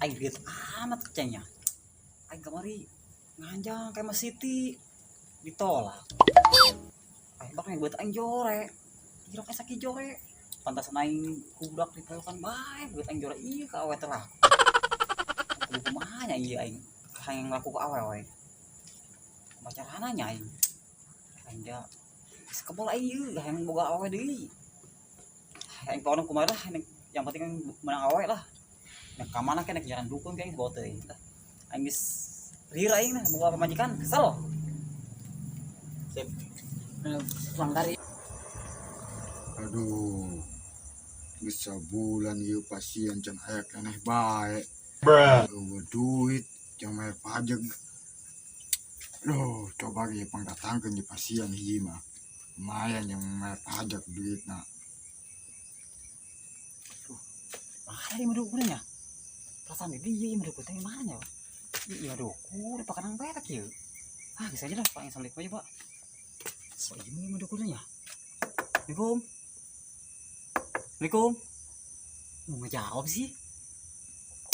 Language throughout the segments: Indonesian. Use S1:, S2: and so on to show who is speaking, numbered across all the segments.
S1: aing gitu amat kecenya. Aing kamari nganjang kayak Mas Siti ditolak. Aing bakal buat aing jore. Kira kayak sakit jore. Pantasan aing kudak dipelokan bae buat aing jore ieu ka awe teh lah. Kudu kumaha nya ieu aing hayang laku ka awe we. Macarana nya aing. Aing da geus kebol aing ieu hayang boga awe deui. Aing paona kumaha lah yang penting aing menang awe lah. Nek ka mana ke nek jalan dukun ke aing bawa teuing. Aing geus rira aing boga pamajikan kesel. Sip. Pulang dari.
S2: Aduh, bisa bulan yuk pasien can ayak aneh baik. Duit yang bayar pajak. Loh, coba ya pangdatangkeun di pasien ieu mah. Lumayan yang bayar pajak duitna.
S1: Mana di medukunnya? Perasaan di dia medukun teh mana ya? Iya dukun, pakanang berak ieu. Geus aja dah, Pak. Assalamualaikum aja, Pak. So ini medukunnya. Assalamualaikum. Assalamualaikum. Mau ngejawab sih?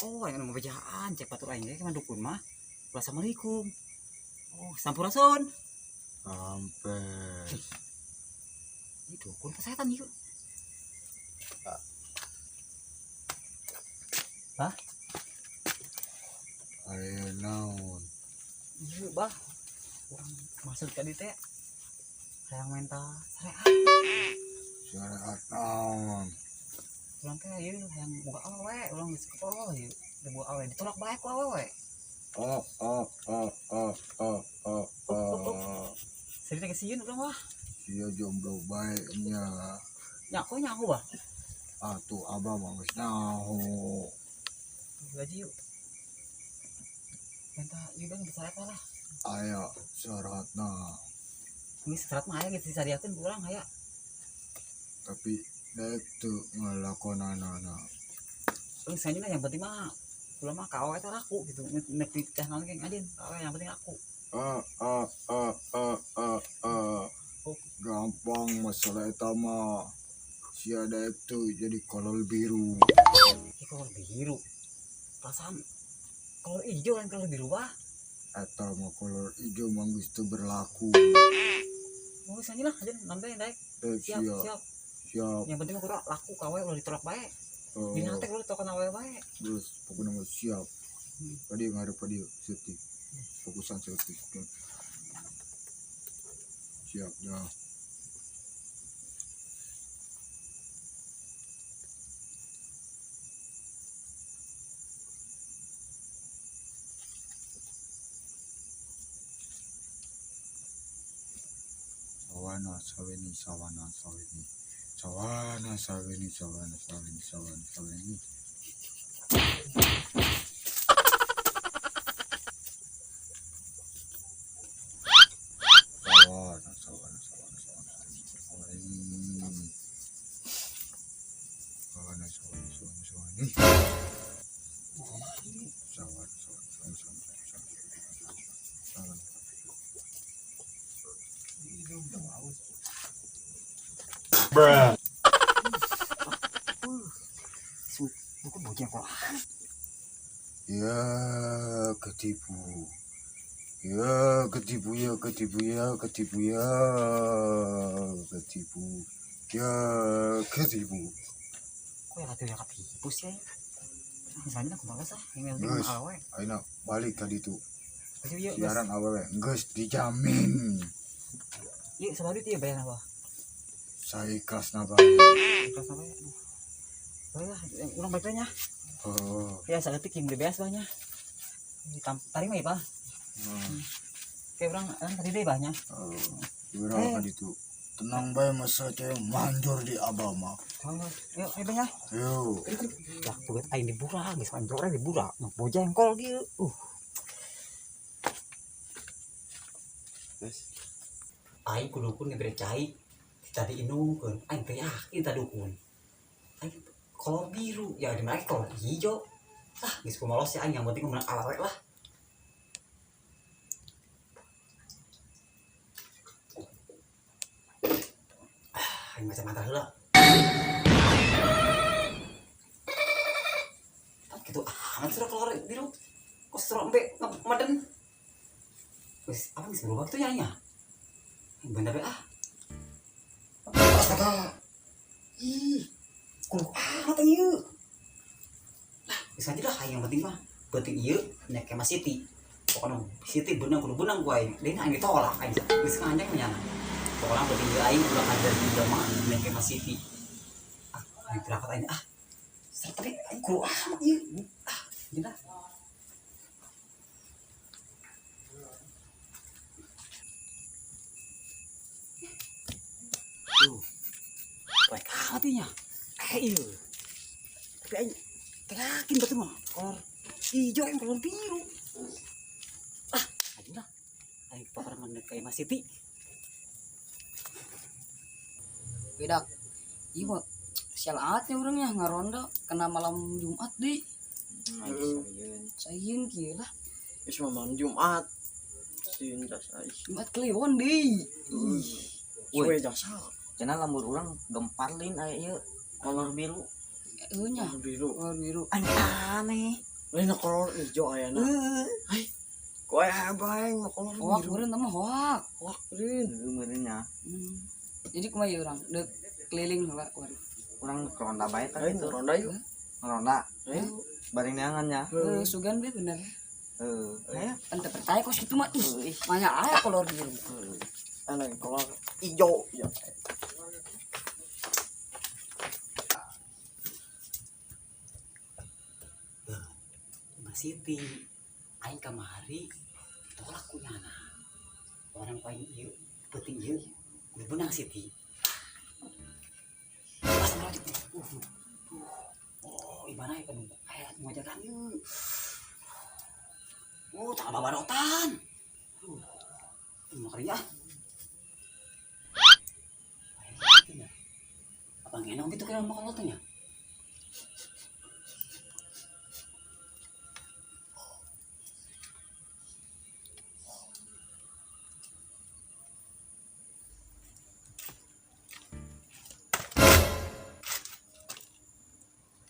S1: Oh, yang mau bejaan, cek batur aing ge dukun mah. Assalamualaikum. Oh, sampurasun.
S2: Sampai.
S1: Ini dukun kesehatan yuk. Hah?
S2: Ayo naon.
S1: Iya, Bah. Orang masuk ke dieu teh. Hayang minta syariat.
S2: Syariat naon.
S1: Urang teh ieu hayang boga awe, urang geus kepolo ieu. Boga awe ditolak bae ku awewe.
S2: Oh.
S1: Cerita ke sieun urang mah.
S2: Dia jomblo baiknya.
S1: Nyaku Bah.
S2: Atuh abah mah geus naho.
S1: Gaji yuk. Minta ieu bang disyarat lah.
S2: Aya syaratna.
S1: Ini syarat mah aya geus disadiakeun urang aya.
S2: Tapi dek tuh ngelakonanana.
S1: Sebenarnya yang penting mah ulah mah ka awe teh laku gitu. Nek teh naon ge ngadeun, ka awe yang penting laku.
S2: Gampang masalah eta mah. Si ada itu jadi kolor biru.
S1: Ini kolor biru. Perasaan kolor hijau kan kolor biru bah.
S2: Eta mah kolor hijau mah geus teu berlaku.
S1: Oh, sanyi lah aja nanti daek. Siap. Yang penting mah laku ka awe ulah ditolak bae. Dina teh ulah ditolak awe bae.
S2: Terus pokoknya mah siap. Tadi ngarep tadi safety. Fokusan safety. Siap ya. Sawana.
S3: Bruh.
S1: Bukan bojeng kok.
S2: Ya ketipu. Ketipu.
S1: Kok ya katipu ketipu sih? Misalnya aku bagas yang penting
S2: Geus,
S1: awe.
S2: ayeuna balik ka ditu.
S1: Iya,
S2: Siaran awewe geus dijamin.
S1: Iya, sabari teh bayar apa?
S2: Saikhlasna bae.
S1: Ikhlas apa ya? Baiklah, urang baiknya.
S2: Oh.
S1: Ya, saeutik yang bebeas banyak. Tarik mah ya, Pak. Kayak orang tadi deh banyak.
S2: Urang ka ditu. Tenang bae masa teh manjur di abah mah.
S1: Yuk, ayo banyak.
S2: Yo.
S1: Ya, buat aing diburak, geus manjurnya diburak. Bojengkol kieu. Terus aing ku dukun ngebere cai. Tadi inungkeun, aing teh yakin tah dukun. Aing kolor biru, ya di mereka kolor hijau. Geus kumalos ya aing yang penting menang awewe lah. Aing macam-macam heula. Gitu banget sudah keluar biru. Kok serok mbek maden. Wis apa sih berubah tuh nya? Bener ah. Astaga. Ih. Kurang amat ieu. Lah, bisa aja dah yang penting mah. Penting ieu nya ke Mas Siti. Pokoknya Siti benang kudu benang gua aing. Deui aing ditolak aing. Geus kanjang nya. Pokoknya penting ieu aing ulah kajar di mah nya ke Mas Siti. Ah, aing berangkat aing ah. Tapi aing kudu amat ieu. Ah, gila. Baik hatinya. Iya. Tapi aing yakin betul mah. Kolor hijau yang kolor biru. Ah, aja lah. Aing pokoknya mendekai Mas Siti.
S3: Bedak. Iya, Pak. Sial aatnya orangnya ngaronda kena malam Jumat di. Sayang gila.
S4: Wis malam Jumat. Sieun jasa.
S3: Jumat kliwon di.
S4: Suwe jasa.
S5: Cenah lamun urang gemparlin aya ieu kolor biru.
S3: Eunya.
S4: Biru.
S3: Kolor biru.
S5: Aneh.
S4: Lain kolor ijo ayana. Hai. Koe abang kolor
S3: Hoak
S4: biru.
S3: beureun mah hoak.
S4: Wah, keren.
S5: Geumeureunnya.
S3: Jadi kumaha ieu urang? Deuk keliling heula urang.
S5: Urang ronda bae tah
S4: Ayo
S5: gitu.
S4: ronda yuk.
S5: Ronda.
S4: Ayo.
S5: Bari neangannya.
S3: Sugan be bener.
S5: Aya.
S3: Ente percaya kok situ mah. Ih, banyak aya kolor biru.
S4: Anak kolor ijo ya.
S1: Mas Siti. Aing kamari tolak ku nyana. Orang paling ieu penting ieu kudu benang Siti. Pas lanjut. Oh, ibarat kan aya ngajakan ieu. Oh, tak babarotan. Makanya apa ngenong gitu kan sama kolotnya?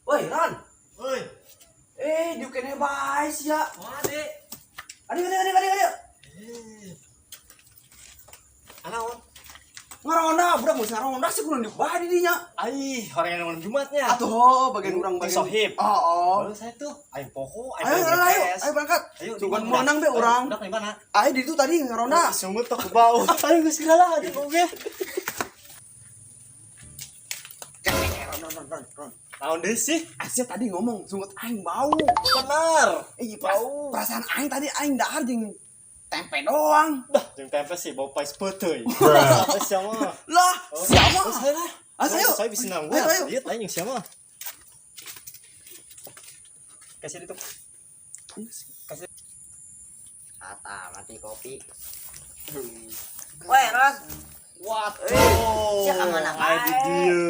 S1: Woi, Ron.
S4: Oi.
S1: Diu kene bae sia.
S4: Ade.
S1: Aduh.
S4: Anaon?
S1: Ngaronda, budak mun ngaronda sih kudu dibae di dinya.
S4: Ai, orang yang malam Jumatnya.
S1: Atuh, bagian urang bagian.
S4: Sohib.
S1: Oh.
S4: Lalu saya tuh, ayo poko,
S1: Ayo berangkat.
S4: Ayo,
S1: Cuman menang be urang.
S4: Udah di mana?
S1: Ayo di itu tadi ngaronda.
S4: Sumut ke bawah. Ayo geus segala di oge. Tahun deh sih.
S1: Asia tadi ngomong sungut aing bau.
S4: Benar.
S1: Bau. Perasaan aing tadi aing dahar jeung tempe doang.
S4: Dah, jeung tempe sih bau pais peteuy. Apa siapa?
S1: Lah, siapa?
S4: Saya.
S1: Ayo.
S4: Saya bisa nanggung.
S1: Ayo.
S4: Lihat lain yang siapa? Kasih itu. Kasih.
S5: Ata mati kopi.
S3: Woi, Ron.
S4: Waduh.
S3: Siapa mana
S4: Ayo di dia.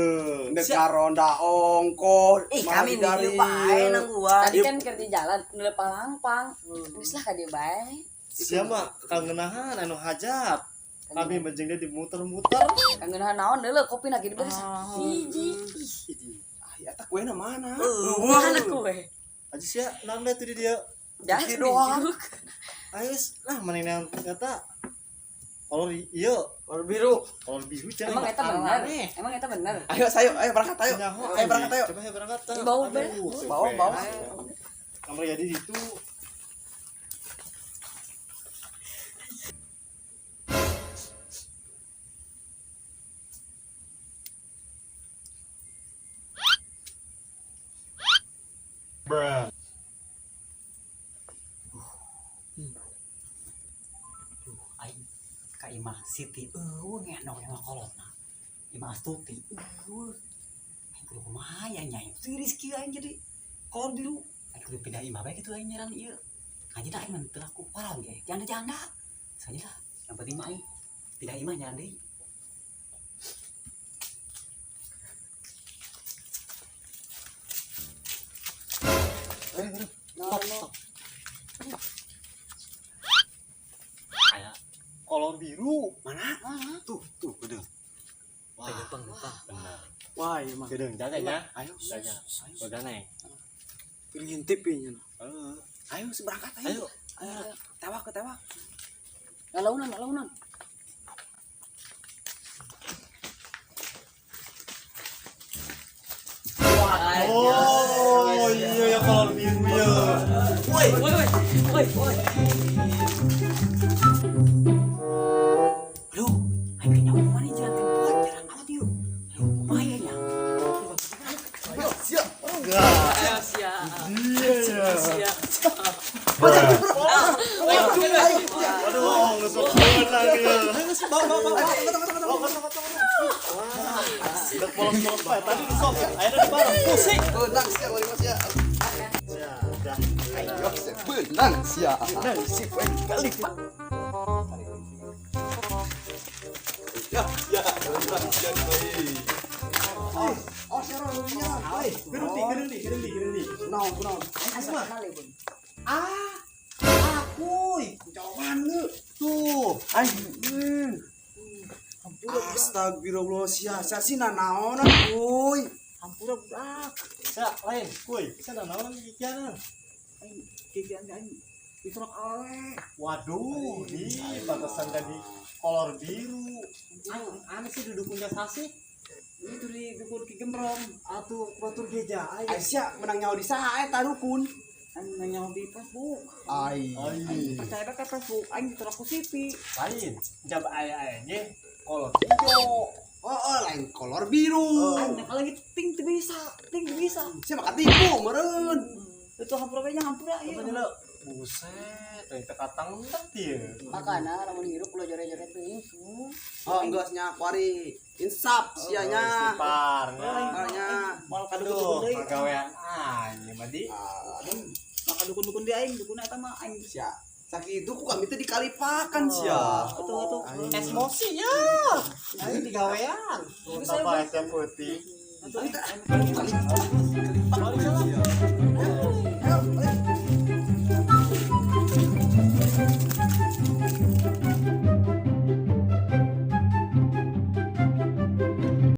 S1: Dek ngaronda ongkos.
S5: Ih, kami di dieu bae nang gua.
S3: Tadi kan keur di jalan neuleuh palampang. Geus lah ka dieu bae.
S4: Siapa kangenahan anu hajat. Kami menjeng dia dimuter-muter.
S3: Kangeunah naon deuleuh kopi na gini beres. Hiji.
S1: Ya tak kuena mana?
S3: Mana kue?
S4: Aja sia nang tuh di dia.
S3: Jangan
S1: Di doang.
S4: Ayo lah mana yang kata kolor iya
S1: Warna biru.
S4: kolor biru cenah.
S3: Emang eta bener? Emang eta bener?
S1: Ayo berangkat ayo. Ayo berangkat ayo.
S4: Coba ayo berangkat.
S3: Bau,
S1: Bau.
S4: Kamar jadi itu.
S1: Aing ka Imah Siti ngenong yang kolotna. Imah Astuti. Aing kudu kumaha ya nyai. Si Rizky aing jadi kolor biru. Aing kudu pindah imah bae kitu aing nyeran ieu. Ngajina aing mah teu laku parang ge. Janda-janda. Saja lah. Yang penting mah aing pindah imah nyeran deui.
S4: Kayak kolor biru.
S1: Mana? Tuh, gede.
S4: Wah, benar.
S1: Wah, iya mah.
S4: Gedeng jaganya.
S1: Ayo.
S4: Jaga. Udah nih.
S6: ngintip nya. Ayo seberangkat ayo. Ayo. Tewak.
S3: Launan.
S4: Oh iya ya kolor biru ya.
S3: Woi.
S1: Aduh, ayo kayaknya mau nih jalan tempat jarang amat yuk. Aduh, bahaya ya.
S3: Ayo siap.
S4: Iya ya. Aduh, ngesok lagi ya. Udah polos-polos Pak. Tadi disop. Akhirnya di bareng. Pusing.
S6: Benang siap wali Mas ya.
S4: Ya, udah.
S6: Ayo benang siap. Benang sip kali Pak. Ya, benang siap baik. Oh, seru nya.
S4: Gerenti.
S6: Naon.
S4: Aku.
S6: Jauhan lu.
S4: Tuh.
S6: Astagfirullah sia sih naon kuy.
S1: Hampura budak.
S4: Sa, lain. Kuy, sana naon kikianan.
S1: Kikian kan diserok awe.
S4: Waduh, ih, pantesan jadi kolor biru. Aneh sih duduknya sasi.
S1: Itu di dukun Ki Gembrong.
S4: Atuh batur geja.
S6: Aisyah menang nyawa di saha eta dukun.
S1: Aing nanya di Facebook.
S6: Ai.
S1: Aing percaya ke Facebook. Aing diterok ku Siti.
S4: Lain, jab ayah-ayahnya kolor hijau.
S6: Oh, lain kolor biru.
S1: Aing nak lagi ting teu bisa.
S6: Siapa katipu meureun.
S1: Itu hampura nya hampura
S4: Apa
S1: ieu.
S4: lo? Buset, teh katang entek ieu.
S3: Makana lamun hirup lo jore-jore teuing tuh.
S6: Oh, geusnya kuari insap sianya.
S4: Istighfarnya.
S6: Makanya
S1: Mal
S4: Aduh,
S1: kadukun deui.
S4: pagawean anjing mah di.
S1: Maka dukun-dukun dia aing, dukun eta mah aing.
S6: sia. Sakitu ku kami teh dikalipakan sia.
S1: Atuh.
S4: Emosi ya. Ayo digawean. Apa es teh putih?
S1: Atuh.
S6: Kali.